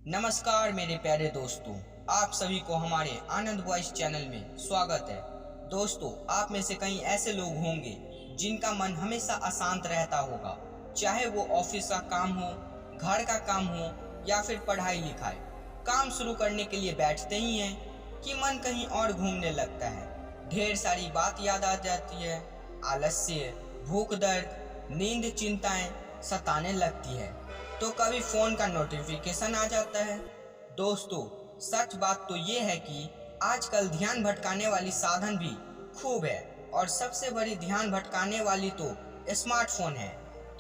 नमस्कार मेरे प्यारे दोस्तों, आप सभी को हमारे आनंद वॉइस चैनल में स्वागत है। दोस्तों, आप में से कई ऐसे लोग होंगे जिनका मन हमेशा अशांत रहता होगा, चाहे वो ऑफिस का काम हो, घर का काम हो या फिर पढ़ाई लिखाई। काम शुरू करने के लिए बैठते ही हैं कि मन कहीं और घूमने लगता है। ढेर सारी बात याद आ जाती है, आलस्य, भूख, दर्द, नींद, चिंताएं सताने लगती है, तो कभी फोन का नोटिफिकेशन आ जाता है। दोस्तों, सच बात तो ये है कि आजकल ध्यान भटकाने वाली साधन भी खूब है, और सबसे बड़ी ध्यान भटकाने वाली तो स्मार्टफोन है,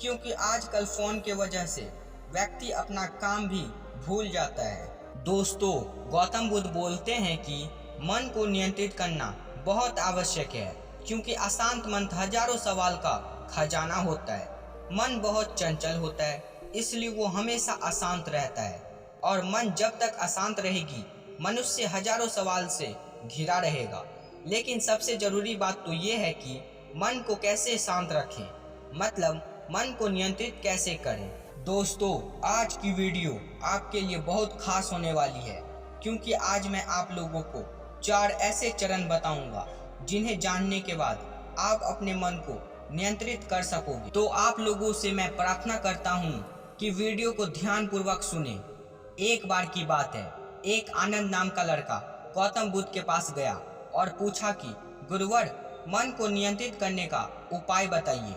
क्योंकि आजकल फोन के वजह से व्यक्ति अपना काम भी भूल जाता है। दोस्तों, गौतम बुद्ध बोलते हैं कि मन को नियंत्रित करना बहुत आवश्यक है, क्योंकि अशांत मन हजारों सवाल का खजाना होता है। मन बहुत चंचल होता है, इसलिए वो हमेशा अशांत रहता है, और मन जब तक अशांत रहेगी मनुष्य हजारों सवाल से घिरा रहेगा। लेकिन सबसे जरूरी बात तो ये है कि मन को कैसे शांत रखें, मतलब मन को नियंत्रित कैसे करें। दोस्तों, आज की वीडियो आपके लिए बहुत खास होने वाली है, क्योंकि आज मैं आप लोगों को 4 ऐसे चरण बताऊंगा जिन्हें जानने के बाद आप अपने मन को नियंत्रित कर सकोगे। तो आप लोगों से मैं प्रार्थना करता हूँ कि वीडियो को ध्यान पूर्वक सुने। एक बार की बात है, एक आनंद नाम का लड़का गौतम बुद्ध के पास गया और पूछा कि गुरुवर, मन को नियंत्रित करने का उपाय बताइए।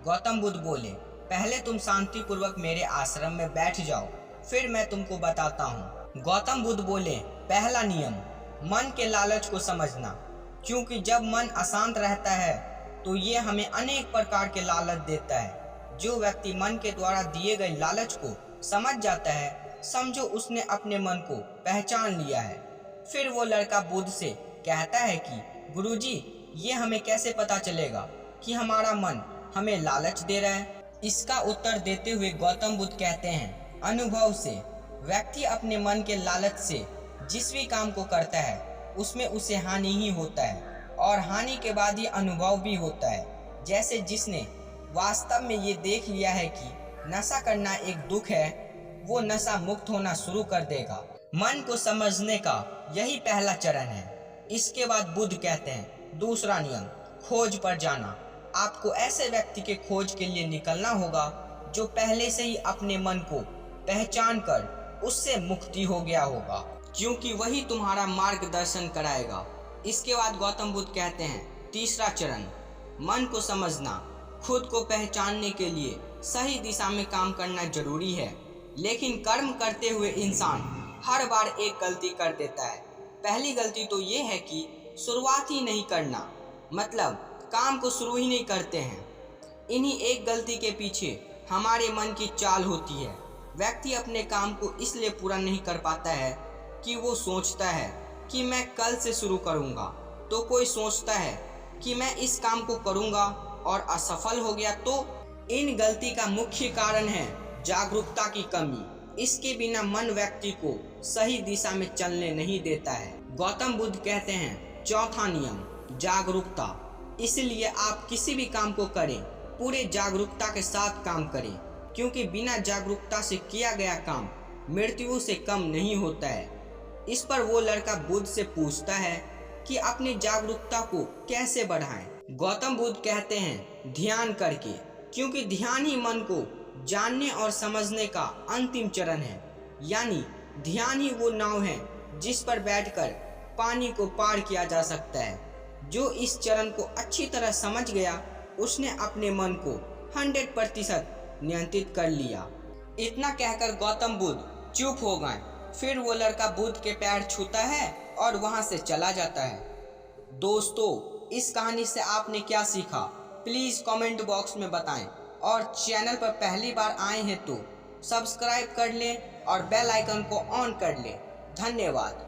गौतम बुद्ध बोले, पहले तुम शांति पूर्वक मेरे आश्रम में बैठ जाओ, फिर मैं तुमको बताता हूँ। गौतम बुद्ध बोले, पहला नियम, मन के लालच को समझना, क्योंकि जब मन अशांत रहता है तो ये हमें अनेक प्रकार के लालच देता है। जो व्यक्ति मन के द्वारा दिए गए लालच को समझ जाता है, समझो उसने अपने मन को पहचान लिया है। फिर वो लड़का बुद्ध से कहता है कि गुरुजी, ये हमें कैसे पता चलेगा कि हमारा मन हमें लालच दे रहा है? इसका उत्तर देते हुए गौतम बुद्ध कहते हैं, अनुभव से। व्यक्ति अपने मन के लालच से जिस भी काम को करता है उसमें उसे हानि ही होता है, और हानि के बाद ही अनुभव भी होता है। जैसे जिसने वास्तव में ये देख लिया है कि नशा करना एक दुख है, वो नशा मुक्त होना शुरू कर देगा। मन को समझने का यही पहला चरण है। इसके बाद बुद्ध कहते हैं, दूसरा नियम, खोज पर जाना। आपको ऐसे व्यक्ति के खोज के लिए निकलना होगा जो पहले से ही अपने मन को पहचान कर उससे मुक्ति हो गया होगा, क्योंकि वही तुम्हारा मार्गदर्शन कराएगा। इसके बाद गौतम बुद्ध कहते हैं, तीसरा चरण, मन को समझना। खुद को पहचानने के लिए सही दिशा में काम करना जरूरी है, लेकिन कर्म करते हुए इंसान हर बार एक गलती कर देता है। पहली गलती तो ये है कि शुरुआत ही नहीं करना, मतलब काम को शुरू ही नहीं करते हैं। इन्हीं एक गलती के पीछे हमारे मन की चाल होती है। व्यक्ति अपने काम को इसलिए पूरा नहीं कर पाता है कि वो सोचता है कि मैं कल से शुरू करूँगा, तो कोई सोचता है कि मैं इस काम को करूँगा और असफल हो गया। तो इन गलती का मुख्य कारण है जागरूकता की कमी। इसके बिना मन व्यक्ति को सही दिशा में चलने नहीं देता है। गौतम बुद्ध कहते हैं, चौथा नियम, जागरूकता। इसलिए आप किसी भी काम को करें, पूरे जागरूकता के साथ काम करें, क्योंकि बिना जागरूकता से किया गया काम मृत्यु से कम नहीं होता है। इस पर वो लड़का बुद्ध से पूछता है कि अपनी जागरूकता को कैसे बढ़ाएं। गौतम बुद्ध कहते हैं, ध्यान करके, क्योंकि ध्यान ही मन को जानने और समझने का अंतिम चरण है। यानी ध्यान ही वो नाव है जिस पर बैठकर पानी को पार किया जा सकता है। जो इस चरण को अच्छी तरह समझ गया, उसने अपने मन को 100% नियंत्रित कर लिया। इतना कहकर गौतम बुद्ध चुप हो गए। फिर वो लड़का बुद्ध के पैर छूता है और वहां से चला जाता है। दोस्तों, इस कहानी से आपने क्या सीखा, प्लीज़ कमेंट बॉक्स में बताएं, और चैनल पर पहली बार आए हैं तो सब्सक्राइब कर लें और बेल आइकन को ऑन कर लें। धन्यवाद।